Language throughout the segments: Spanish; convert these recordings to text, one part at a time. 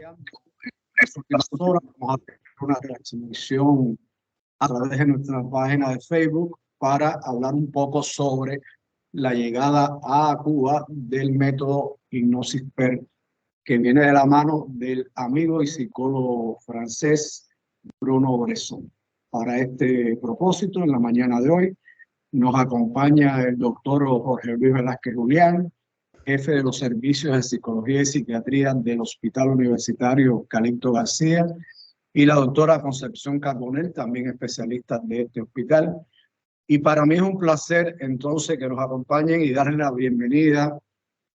las últimas horas vamos a tener una transmisión a través de nuestra página de Facebook para hablar un poco sobre la llegada a Cuba del método Hipnosis PER, que viene de la mano del amigo y psicólogo francés Bruno Bresson. Para este propósito, en la mañana de hoy, nos acompaña el doctor Jorge Luis Velázquez Julián, jefe de los servicios de psicología y psiquiatría del Hospital Universitario Calixto García, y la doctora Concepción Carbonell, también especialista de este hospital. Y para mí es un placer entonces que nos acompañen y darle la bienvenida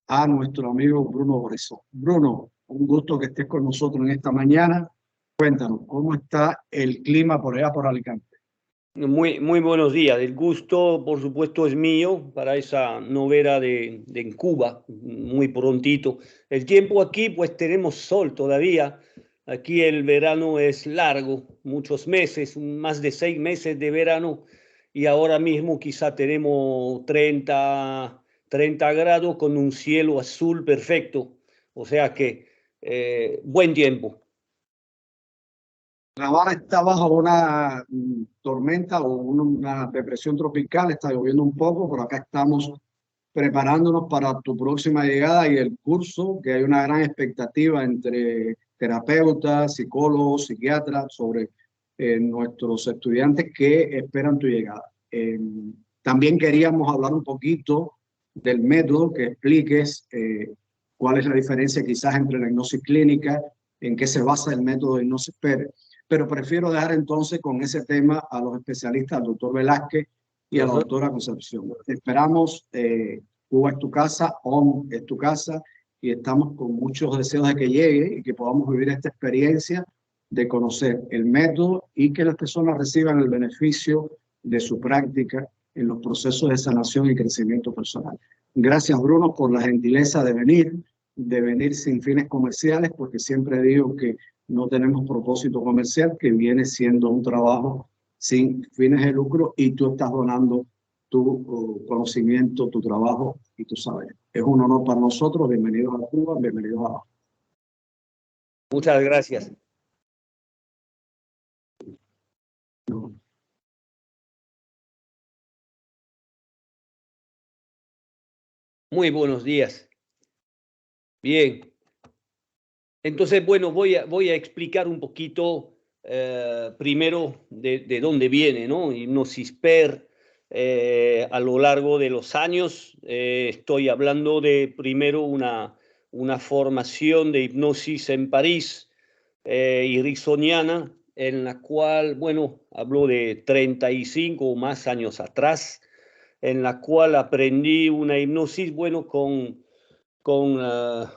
a nuestro amigo Bruno Bresson. Bruno, un gusto que estés con nosotros en esta mañana. Cuéntanos, ¿cómo está el clima por allá por Alicante? Muy buenos días. El gusto, por supuesto, es mío para esa novela de en Cuba, muy prontito. El tiempo aquí, pues tenemos sol todavía. Aquí el verano es largo, muchos meses, más de 6 meses de verano, y ahora mismo quizá tenemos 30 grados con un cielo azul perfecto. O sea que buen tiempo. La Habana está bajo una tormenta o una depresión tropical, está lloviendo un poco, pero acá estamos preparándonos para tu próxima llegada y el curso, que hay una gran expectativa entre terapeutas, psicólogos, psiquiatras sobre nuestros estudiantes que esperan tu llegada. También queríamos hablar un poquito del método, que expliques cuál es la diferencia quizás entre la hipnosis clínica, en qué se basa el método de hipnosis PER. Pero prefiero dejar entonces con ese tema a los especialistas, al doctor Velázquez y a la doctora Concepción. Te esperamos. Cuba es tu casa, ON es tu casa, y estamos con muchos deseos de que llegue y que podamos vivir esta experiencia de conocer el método y que las personas reciban el beneficio de su práctica en los procesos de sanación y crecimiento personal. Gracias, Bruno, por la gentileza de venir sin fines comerciales, porque siempre digo que no tenemos propósito comercial, que viene siendo un trabajo sin fines de lucro y tú estás donando tu conocimiento, tu trabajo y tu saber. Es un honor para nosotros. Bienvenidos a Cuba, bienvenidos a... Muchas gracias. Muy buenos días. Bien. Entonces, bueno, voy a explicar un poquito primero de dónde viene, ¿no? Hipnosis PER. A lo largo de los años estoy hablando de primero una formación de hipnosis en París, ericksoniana, en la cual, bueno, hablo de 35 o más años atrás, en la cual aprendí una hipnosis, bueno, con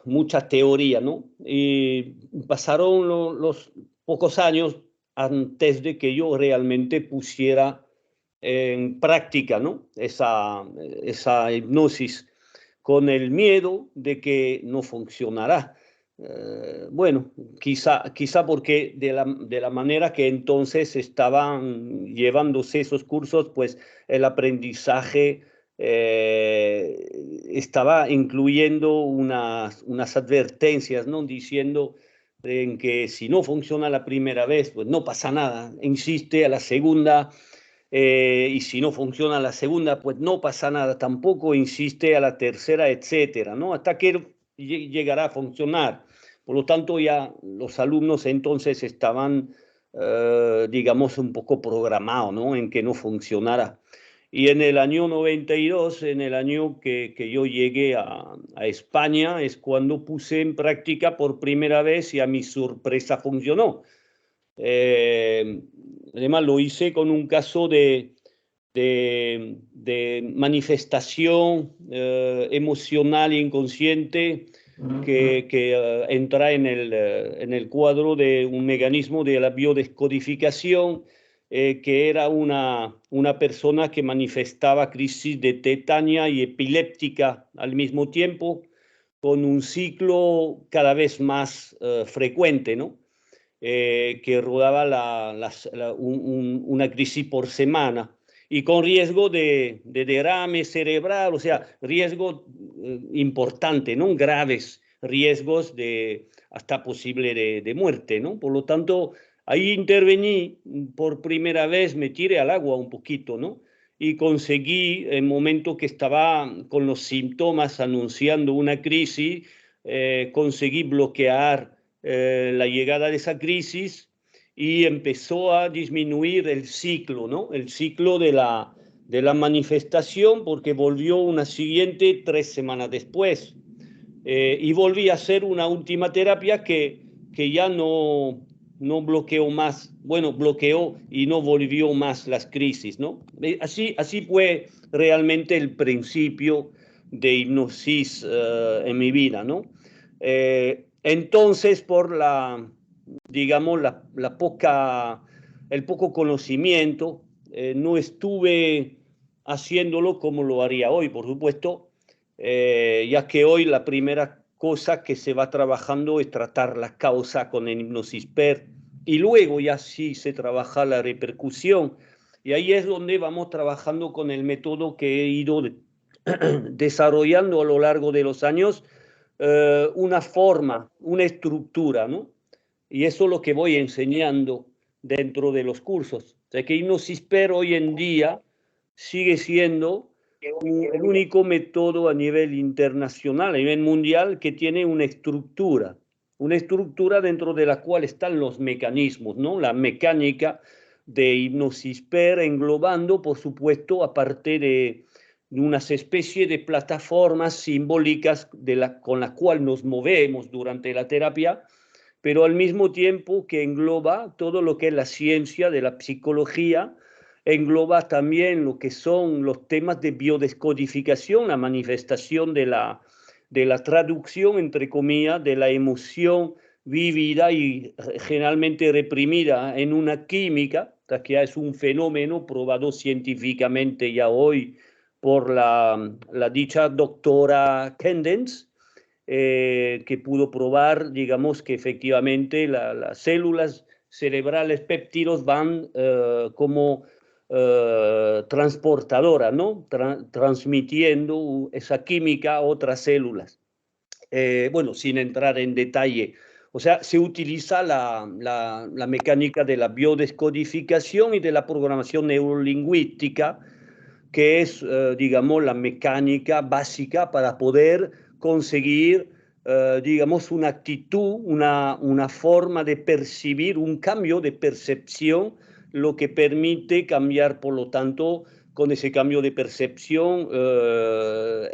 mucha teoría, ¿no? Y pasaron los pocos años antes de que yo realmente pusiera en práctica, ¿no? Esa hipnosis, con el miedo de que no funcionará. Bueno, quizá porque de la manera que entonces estaban llevándose esos cursos, pues el aprendizaje estaba incluyendo unas advertencias, ¿no? Diciendo en que si no funciona la primera vez, pues no pasa nada, insiste a la segunda, y si no funciona la segunda, pues no pasa nada, tampoco insiste a la tercera, etcétera, ¿no? Hasta que llegará a funcionar. Por lo tanto, ya los alumnos entonces estaban, digamos, un poco programados, ¿no? En que no funcionara. Y en el año 92, en el año que yo llegué a España, es cuando puse en práctica por primera vez y a mi sorpresa funcionó. Además, lo hice con un caso de manifestación emocional inconsciente que entra en el cuadro de un mecanismo de la biodescodificación, que era una persona que manifestaba crisis de tetania y epiléptica al mismo tiempo, con un ciclo cada vez más frecuente, ¿no? Que rodaba una crisis por semana y con riesgo de derrame cerebral, o sea, riesgo importante, ¿no? Graves riesgos hasta posible de muerte, ¿no? Por lo tanto, ahí intervení por primera vez, me tiré al agua un poquito, ¿no? Y conseguí, en el momento que estaba con los síntomas anunciando una crisis, conseguí bloquear la llegada de esa crisis y empezó a disminuir el ciclo, ¿no? El ciclo de la manifestación, porque volvió una siguiente 3 semanas después. Y volví a hacer una última terapia que ya no bloqueó más, bueno, bloqueó y no volvió más las crisis, ¿no? Así fue realmente el principio de hipnosis en mi vida, ¿no? Entonces, por digamos, el poco conocimiento, no estuve haciéndolo como lo haría hoy, por supuesto, ya que hoy la primera cosa que se va trabajando es tratar la causa con el hipnosis PER y luego ya sí se trabaja la repercusión. Y ahí es donde vamos trabajando con el método que he ido desarrollando a lo largo de los años, una forma, una estructura, ¿no? Y eso es lo que voy enseñando dentro de los cursos. O sea que hipnosis PER hoy en día sigue siendo el único método a nivel internacional, a nivel mundial, que tiene una estructura dentro de la cual están los mecanismos, ¿no? La mecánica de hipnosis PER, englobando, por supuesto, aparte de unas especies de plataformas simbólicas con las cuales nos movemos durante la terapia, pero al mismo tiempo que engloba todo lo que es la ciencia de la psicología, engloba también lo que son los temas de biodescodificación, la manifestación de la traducción, entre comillas, de la emoción vivida y generalmente reprimida en una química, que ya es un fenómeno probado científicamente ya hoy por la dicha doctora Kendens, que pudo probar, digamos, que efectivamente las células cerebrales péptidos van como transportadoras, ¿no? Transmitiendo esa química a otras células. Bueno, sin entrar en detalle. O sea, se utiliza la mecánica de la biodescodificación y de la programación neurolingüística, que es, digamos, la mecánica básica para poder conseguir, digamos, una actitud, una forma de percibir, un cambio de percepción, lo que permite cambiar, por lo tanto, con ese cambio de percepción,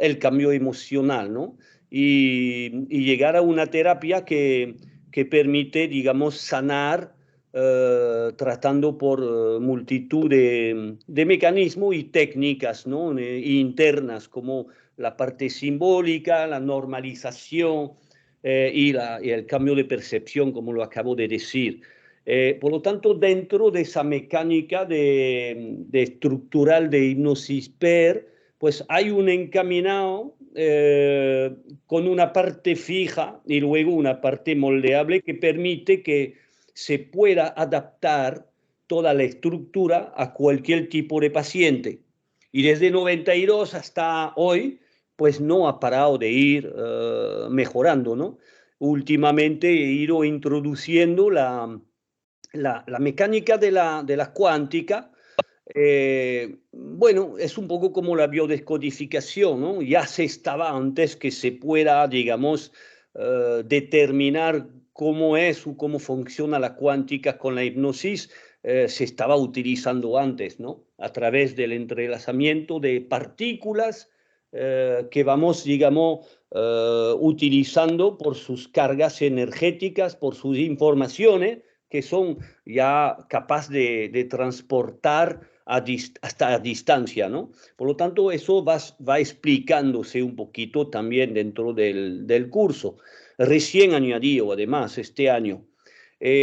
el cambio emocional, ¿no? Y llegar a una terapia que permite, digamos, sanar, tratando por multitud de mecanismos y técnicas, ¿no? Internas, como la parte simbólica, la normalización y el cambio de percepción, como lo acabo de decir. Por lo tanto, dentro de esa mecánica de estructural de hipnosis PER, pues hay un encaminado con una parte fija y luego una parte moldeable que permite que se pueda adaptar toda la estructura a cualquier tipo de paciente. Y desde 92 hasta hoy, pues no ha parado de ir mejorando, ¿no? Últimamente he ido introduciendo la mecánica de la cuántica. Bueno, es un poco como la biodescodificación, ¿no? Ya se estaba antes que se pueda, digamos, determinar cómo es o cómo funciona la cuántica con la hipnosis, se estaba utilizando antes, ¿no? A través del entrelazamiento de partículas que vamos, digamos, utilizando por sus cargas energéticas, por sus informaciones, que son ya capaces de transportar hasta a distancia, ¿no? Por lo tanto, eso va explicándose un poquito también dentro del curso. Recién añadido, además, este año.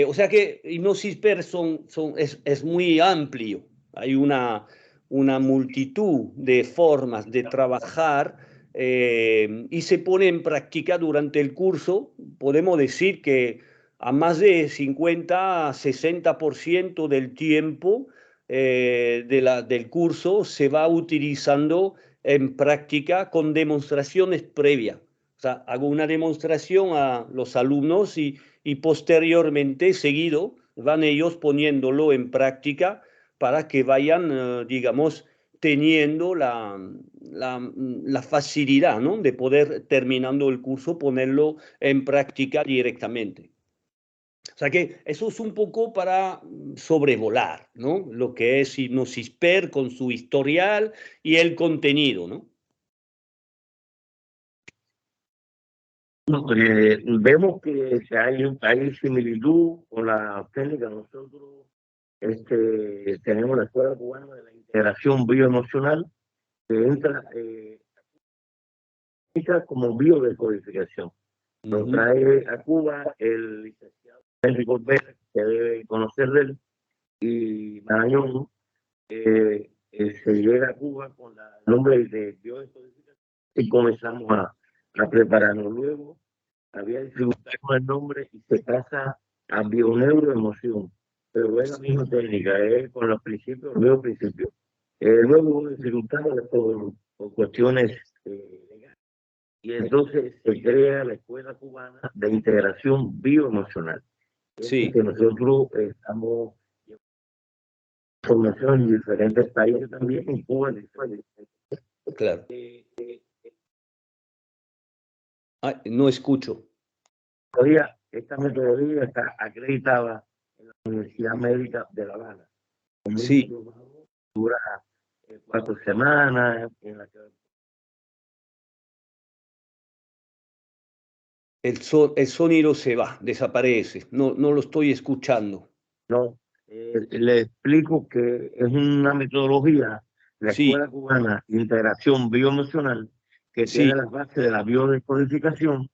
O sea que hipnosis PER es muy amplio. Hay una multitud de formas de trabajar y se pone en práctica durante el curso. Podemos decir que a más de 50-60% del tiempo del curso se va utilizando en práctica con demostraciones previas. O sea, hago una demostración a los alumnos y posteriormente, seguido, van ellos poniéndolo en práctica para que vayan, digamos, teniendo la facilidad, ¿no?, de poder, terminando el curso, ponerlo en práctica directamente. O sea que eso es un poco para sobrevolar, ¿no?, lo que es hipnosis PER con su historial y el contenido, ¿no? Vemos que hay similitud con la técnica. Nosotros tenemos la Escuela Cubana de la Integración Bioemocional, que entra como biodecodificación. Nos trae a Cuba el licenciado Henry Corbett, que debe conocer de él, y Marañón. Se llega a Cuba con el nombre de biodecodificación y comenzamos a prepararnos. Luego había dificultad con el nombre y se pasa a bioneuroemoción, pero es la misma técnica, es con los mismos principios. Luego hubo dificultades por cuestiones legales, y entonces se crea la Escuela Cubana de Integración Bioemocional. Sí. Que nosotros estamos en formación en diferentes países, también en Cuba, en España. Claro. No escucho. Todavía esta metodología está acreditada en la Universidad Médica de La Habana. Sí. Dura 4 semanas. El sonido se va, desaparece. No lo estoy escuchando. No, le explico que es una metodología, la Sí. Escuela Cubana de Integración Bioemocional, que Sí. tiene las bases de la biodescodificación.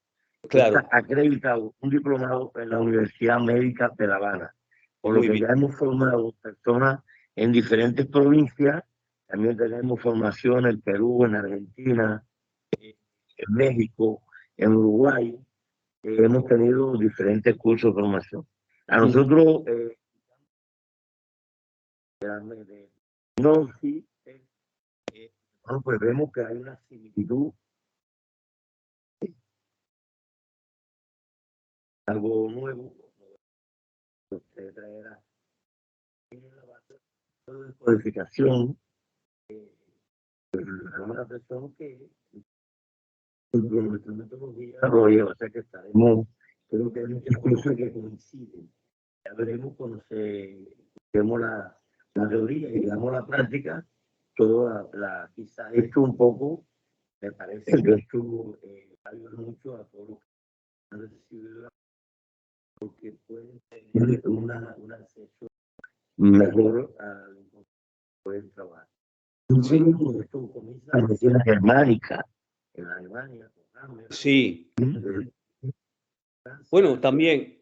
Claro. Está acreditado un diplomado en la Universidad Médica de La Habana, por lo Muy que bien. ya hemos formado personas en diferentes provincias. También tenemos formación en Perú, en Argentina, en México, en Uruguay. Hemos tenido diferentes cursos de formación. A nosotros, pues vemos que hay una similitud, algo nuevo, se traerá en la base de codificación, una persona que nuestra metodología lo lleva, o sea que estaremos, creo que hay muchas cosas que coinciden. Ya veremos cuando vemos la teoría y veamos la práctica, quizá esto un poco, me parece que esto ayuda mucho a todos los que han recibido, porque pueden tener un acceso mejor al pueden trabajar. Sí. Esto comienza en la medicina germánica, en Alemania. Sí. Bueno, también.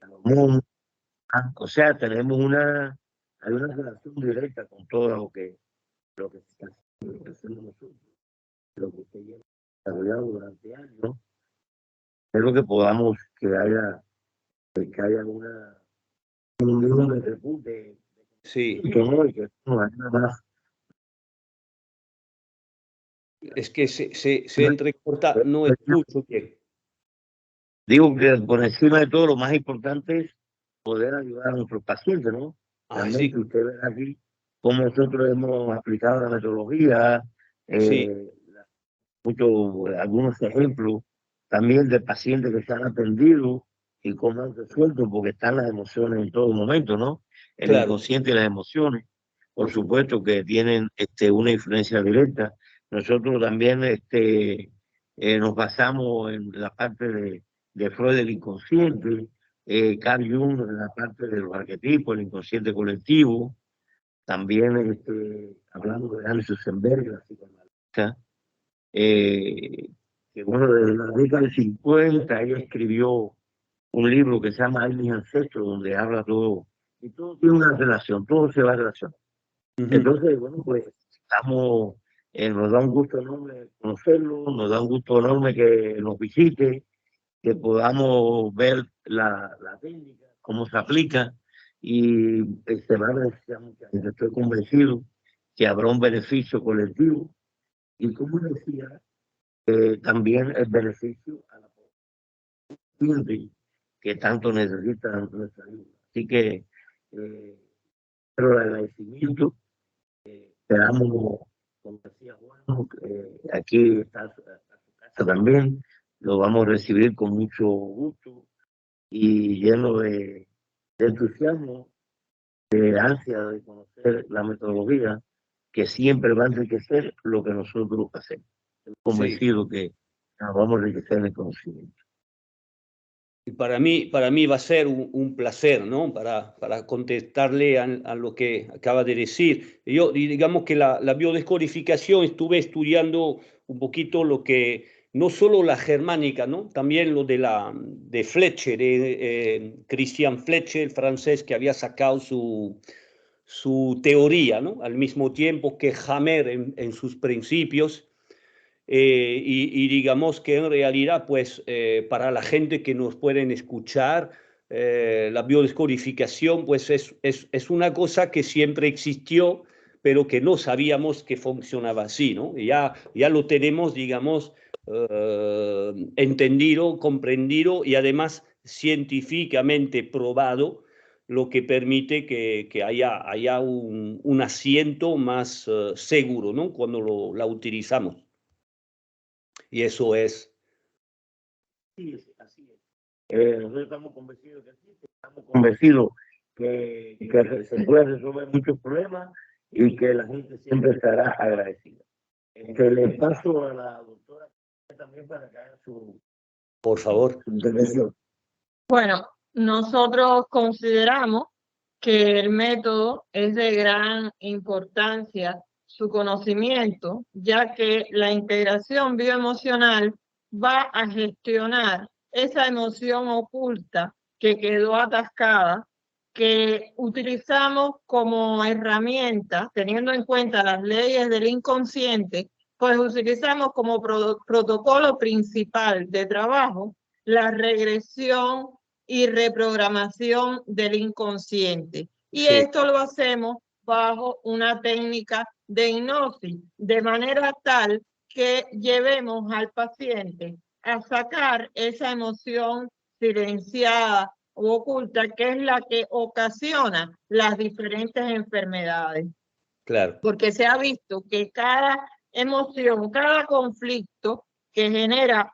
O sea, tenemos hay una relación directa con todo lo que se está haciendo nosotros, lo que se lleva desarrollado durante años. Espero que podamos, que haya un nivel de repute. Sí. Y que no haya más. Es que se entrecorta, no escucho bien. Digo que por encima de todo lo más importante es poder ayudar a nuestros pacientes, ¿no? Sí. Usted ve aquí cómo nosotros hemos aplicado la metodología, Sí. algunos ejemplos también de pacientes que se han atendido y cómo han resuelto, porque están las emociones en todo momento, ¿no? El Claro. inconsciente y las emociones, por supuesto que tienen una influencia directa. Nosotros también nos basamos en la parte de Freud del inconsciente, Carl Jung en la parte de los arquetipos, el inconsciente colectivo, también hablando de Hans Sossenberg, la psicoanalista, que bueno, desde la década del 50 ella escribió un libro que se llama Ay, mis ancestros, donde habla todo, y todo tiene una relación, todo se va a relacionar. Entonces, bueno, pues nos da un gusto enorme conocerlo, nos da un gusto enorme que nos visite, que podamos ver la técnica, cómo se aplica, y se va a beneficiar mucha gente. Estoy convencido que habrá un beneficio colectivo, y como decía, también el beneficio a la población. filtro que tanto necesitan nuestra ayuda. Así que, pero el agradecimiento, esperamos, como decía Juan, aquí está a su casa también, lo vamos a recibir con mucho gusto y lleno de entusiasmo, de ansia de conocer la metodología que siempre va a enriquecer lo que nosotros hacemos. Estoy convencido que nos vamos a enriquecer en el conocimiento. Y para mí va a ser un placer, ¿no? Para contestarle a lo que acaba de decir. Yo, digamos que la biodescodificación estuve estudiando un poquito lo que, no solo la germánica, ¿no? También lo de Fletcher, Christian Fletcher, el francés, que había sacado su teoría, ¿no? Al mismo tiempo que Hammer en sus principios. Y digamos que en realidad, pues, para la gente que nos pueden escuchar, la biodescodificación, pues, es una cosa que siempre existió, pero que no sabíamos que funcionaba así, ¿no? Y ya lo tenemos, digamos, entendido, comprendido y además científicamente probado, lo que permite que haya un asiento más seguro, ¿no? Cuando la utilizamos. Y eso es. Sí, así es. Nosotros estamos convencidos que sí, estamos convencidos que se pueden resolver muchos problemas y que la gente siempre estará agradecida. Le paso a la doctora también para que haga su intervención. Bueno, nosotros consideramos que el método es de gran importancia, su conocimiento, ya que la integración bioemocional va a gestionar esa emoción oculta que quedó atascada, que utilizamos como herramienta, teniendo en cuenta las leyes del inconsciente, pues utilizamos como protocolo principal de trabajo la regresión y reprogramación del inconsciente. Y Sí. esto lo hacemos bajo una técnica de hipnosis, de manera tal que llevemos al paciente a sacar esa emoción silenciada o oculta, que es la que ocasiona las diferentes enfermedades. Claro. Porque se ha visto que cada emoción, cada conflicto que genera,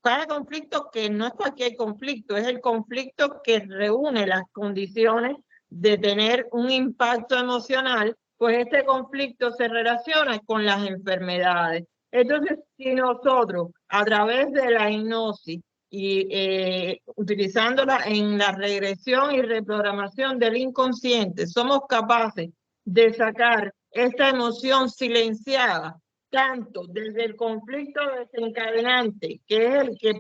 cada conflicto que no es cualquier conflicto, es el conflicto que reúne las condiciones de tener un impacto emocional, pues este conflicto se relaciona con las enfermedades. Entonces, si nosotros, a través de la hipnosis y utilizándola en la regresión y reprogramación del inconsciente, somos capaces de sacar esta emoción silenciada, tanto desde el conflicto desencadenante, que es el que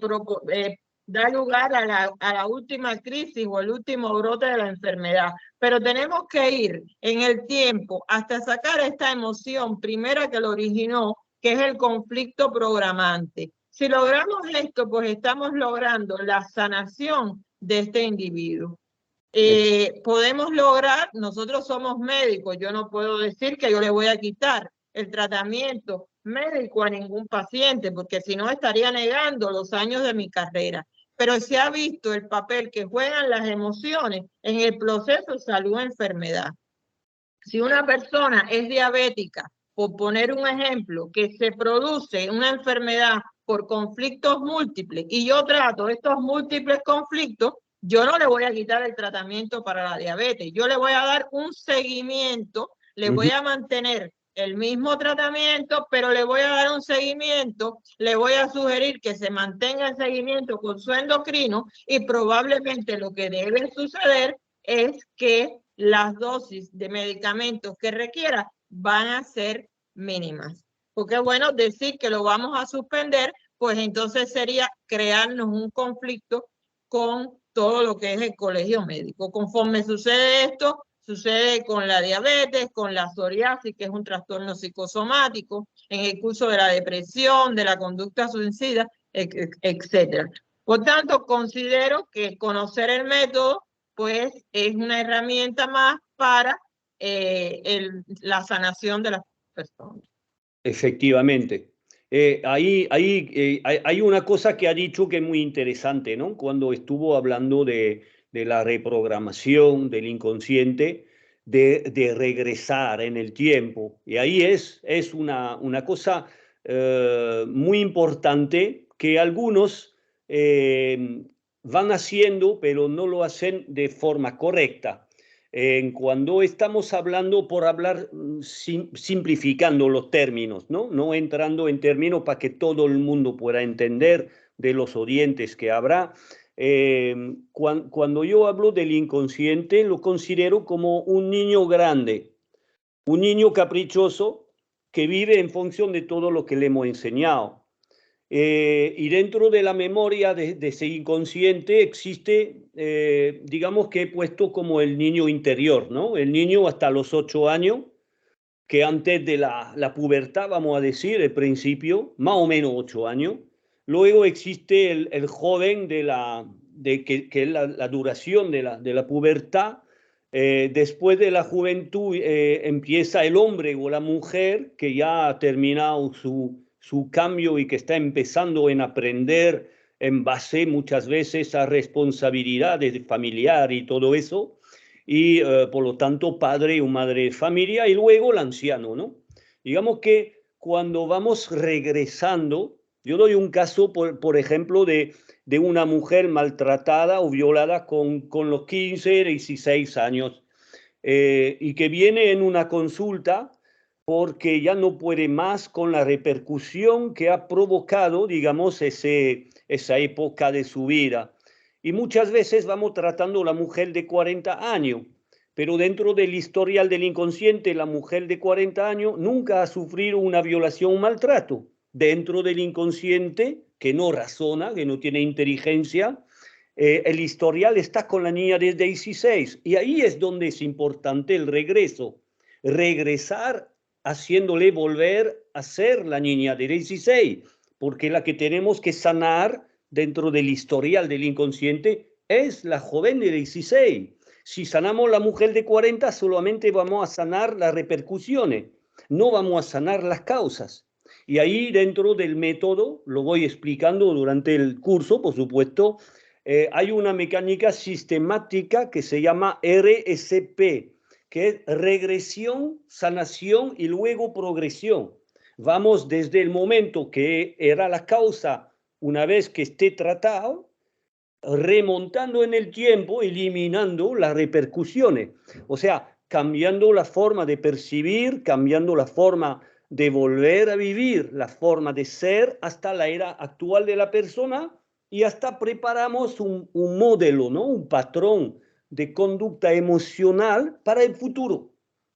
da lugar a la última crisis o el último brote de la enfermedad. Pero tenemos que ir en el tiempo hasta sacar esta emoción primera que lo originó, que es el conflicto programante. Si logramos esto, pues estamos logrando la sanación de este individuo. Podemos lograr, nosotros somos médicos, yo no puedo decir que yo le voy a quitar el tratamiento médico a ningún paciente, porque si no estaría negando los años de mi carrera. Pero se ha visto el papel que juegan las emociones en el proceso salud-enfermedad. Si una persona es diabética, por poner un ejemplo, que se produce una enfermedad por conflictos múltiples y yo trato estos múltiples conflictos, yo no le voy a quitar el tratamiento para la diabetes, yo le voy a dar un seguimiento, le voy a mantener el mismo tratamiento, pero le voy a dar un seguimiento, le voy a sugerir que se mantenga el seguimiento con su endocrino y probablemente lo que debe suceder es que las dosis de medicamentos que requiera van a ser mínimas. Porque es bueno decir que lo vamos a suspender, pues entonces sería crearnos un conflicto con todo lo que es el colegio médico. Conforme sucede esto, sucede con la diabetes, con la psoriasis, que es un trastorno psicosomático, en el curso de la depresión, de la conducta suicida, etc. Por tanto, considero que conocer el método pues es una herramienta más para la sanación de las personas. Efectivamente. Hay una cosa que ha dicho que es muy interesante, ¿no? Cuando estuvo hablando de la reprogramación del inconsciente, de regresar en el tiempo. Y ahí es una cosa muy importante que algunos van haciendo, pero no lo hacen de forma correcta. Cuando estamos hablando, por hablar, simplificando los términos, ¿no? No entrando en términos para que todo el mundo pueda entender de los oyentes que habrá. Cuando yo hablo del inconsciente, lo considero como un niño grande, un niño caprichoso que vive en función de todo lo que le hemos enseñado. Y dentro de la memoria de ese inconsciente existe, digamos que he puesto como el niño interior, ¿no? El niño hasta los 8 años, que antes de la pubertad, vamos a decir, el principio, más o menos 8 años. Luego existe el joven que es la duración de la pubertad. Después de la juventud empieza el hombre o la mujer que ya ha terminado su cambio y que está empezando en aprender en base muchas veces a responsabilidades familiares y todo eso, y por lo tanto padre o madre de familia, y luego el anciano, ¿no? Digamos que cuando vamos regresando, yo doy un caso, por ejemplo, de una mujer maltratada o violada con los 15, 16 años, y que viene en una consulta porque ya no puede más con la repercusión que ha provocado, digamos, esa época de su vida. Y muchas veces vamos tratando a la mujer de 40 años, pero dentro del historial del inconsciente, la mujer de 40 años nunca ha sufrido una violación o un maltrato. Dentro del inconsciente, que no razona, que no tiene inteligencia, el historial está con la niña de 16. Y ahí es donde es importante el regreso. Regresar haciéndole volver a ser la niña de 16, porque la que tenemos que sanar dentro del historial del inconsciente es la joven de 16. Si sanamos la mujer de 40, solamente vamos a sanar las repercusiones, no vamos a sanar las causas. Y ahí dentro del método, lo voy explicando durante el curso, por supuesto, hay una mecánica sistemática que se llama RSP, que es regresión, sanación y luego progresión. Vamos desde el momento que era la causa, una vez que esté tratado, remontando en el tiempo, eliminando las repercusiones. O sea, cambiando la forma de percibir, cambiando la forma de volver a vivir, la forma de ser hasta la era actual de la persona, y hasta preparamos un modelo, ¿no? Un patrón de conducta emocional para el futuro.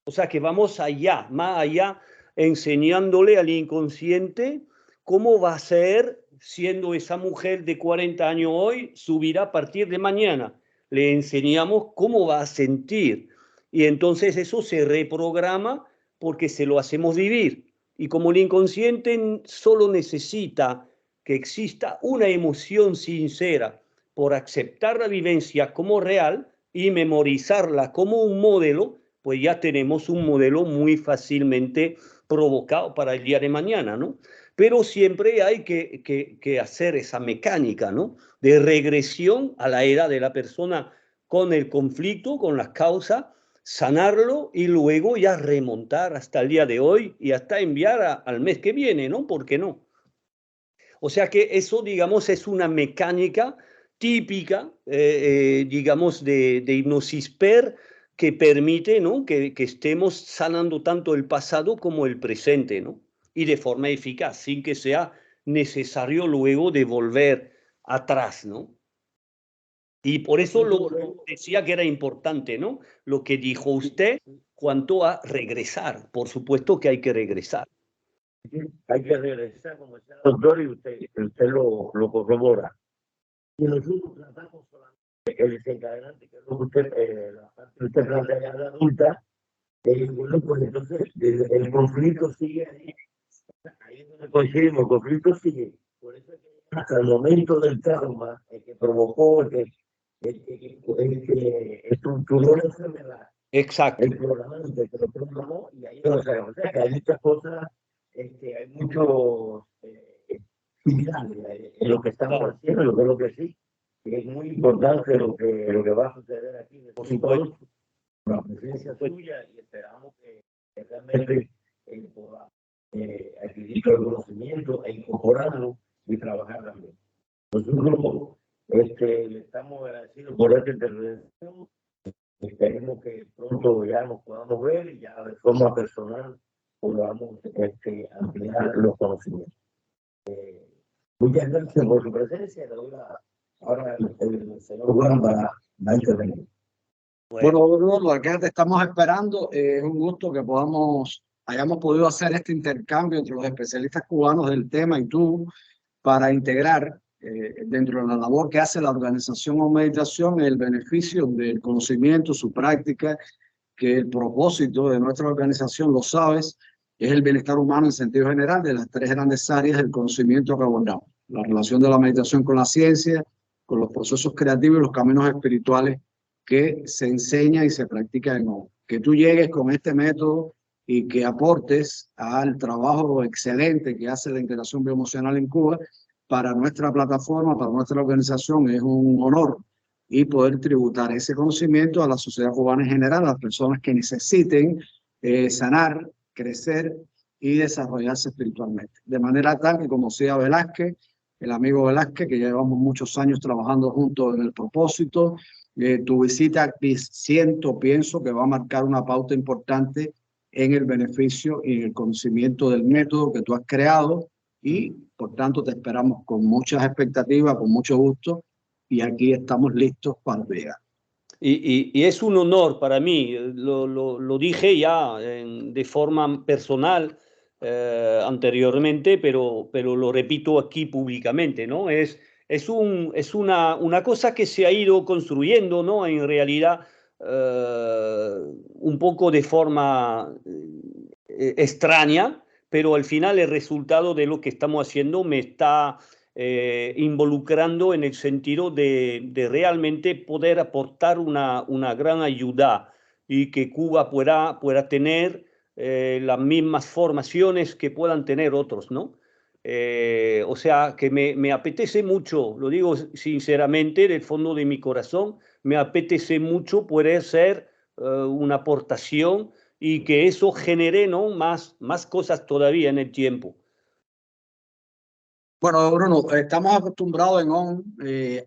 O sea que vamos allá, más allá, enseñándole al inconsciente cómo va a ser siendo esa mujer de 40 años hoy, su vida a partir de mañana. Le enseñamos cómo va a sentir. Y entonces eso se reprograma porque se lo hacemos vivir. Y como el inconsciente solo necesita que exista una emoción sincera por aceptar la vivencia como real y memorizarla como un modelo, pues ya tenemos un modelo muy fácilmente provocado para el día de mañana, ¿no? Pero siempre hay que hacer esa mecánica, ¿no? De regresión a la era de la persona con el conflicto, con las causas, sanarlo y luego ya remontar hasta el día de hoy y hasta enviar al mes que viene, ¿no? ¿Por qué no? O sea que eso, digamos, es una mecánica típica, digamos, de hipnosis PER que permite, ¿no? que estemos sanando tanto el pasado como el presente, ¿no? Y de forma eficaz, sin que sea necesario luego de volver atrás, ¿no? Y por eso lo decía que era importante, ¿no? Lo que dijo usted cuanto a regresar. Por supuesto que hay que regresar. Hay que regresar, como decía el doctor, y usted lo corrobora. Y nosotros tratamos solamente el desencadenante, que es lo que usted, la parte que usted plantea ya de adulta, bueno, pues entonces el conflicto sigue ahí es donde coincidimos, el conflicto sigue. Por eso es que hasta el momento del trauma, el que provocó, el que estructuró la enfermedad, Exacto. el programante que lo programó, y ahí lo sabemos. O sea, que hay muchas cosas, hay muchos lo que estamos haciendo. Yo creo que sí, que es muy importante lo que va a suceder aquí. Por supuesto, con la presencia suya, y esperamos que realmente podamos adquirir el conocimiento e incorporarlo y trabajar también. Nosotros le estamos agradecidos por esta intervención. Esperemos que pronto ya nos podamos ver y ya de forma personal podamos ampliar los conocimientos. Muchas gracias por su presencia. Le doy ahora el señor Juan va a intervenir. Bueno, Bruno, acá te estamos esperando. Es un gusto que hayamos podido hacer este intercambio entre los especialistas cubanos del tema y tú para integrar dentro de la labor que hace la organización o meditación el beneficio del conocimiento, su práctica, que el propósito de nuestra organización, lo sabes, es el bienestar humano en sentido general de las tres grandes áreas del conocimiento que abordamos. La relación de la meditación con la ciencia, con los procesos creativos y los caminos espirituales que se enseña y se practica en ON. Que tú llegues con este método y que aportes al trabajo excelente que hace la integración bioemocional en Cuba, para nuestra plataforma, para nuestra organización, es un honor y poder tributar ese conocimiento a la sociedad cubana en general, a las personas que necesiten sanar, crecer y desarrollarse espiritualmente. De manera tal que, como decía Velázquez, el amigo Velázquez, que llevamos muchos años trabajando juntos en el propósito, tu visita pienso que va a marcar una pauta importante en el beneficio y en el conocimiento del método que tú has creado, y por tanto te esperamos con muchas expectativas, con mucho gusto, y aquí estamos listos para llegar. Y es un honor para mí, lo dije ya de forma personal anteriormente, pero lo repito aquí públicamente, ¿no? Es una cosa que se ha ido construyendo, ¿no? En realidad, un poco de forma extraña, pero al final el resultado de lo que estamos haciendo me está involucrando en el sentido de realmente poder aportar una gran ayuda y que Cuba pueda tener las mismas formaciones que puedan tener otros, ¿no? O sea, que me apetece mucho, lo digo sinceramente, del fondo de mi corazón, me apetece mucho poder ser una aportación y que eso genere, ¿no? más cosas todavía en el tiempo. Bueno, Bruno, estamos acostumbrados en ON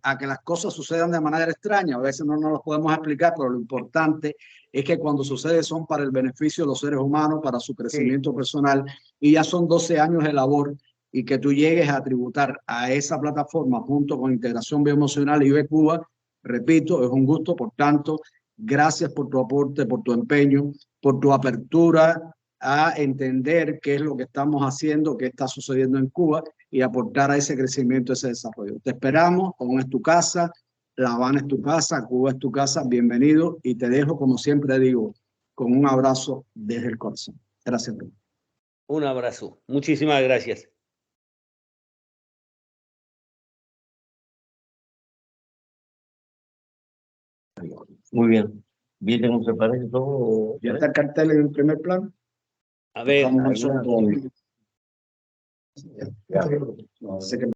a que las cosas sucedan de manera extraña. A veces no nos lo podemos explicar, pero lo importante es que cuando sucede son para el beneficio de los seres humanos, para su crecimiento personal, y ya son 12 años de labor, y que tú llegues a tributar a esa plataforma junto con Integración Bioemocional y IB Cuba, repito, es un gusto. Por tanto, gracias por tu aporte, por tu empeño, por tu apertura a entender qué es lo que estamos haciendo, qué está sucediendo en Cuba, y aportar a ese crecimiento, ese desarrollo. Te esperamos, ON es tu casa, La Habana es tu casa, Cuba es tu casa, bienvenido, y te dejo, como siempre digo, con un abrazo desde el corazón. Gracias, Bruno. Un abrazo. Muchísimas gracias. Muy bien. ¿Viste cómo se parece todo? ¿Ya está el cartel en el primer plano? A ver. No sé qué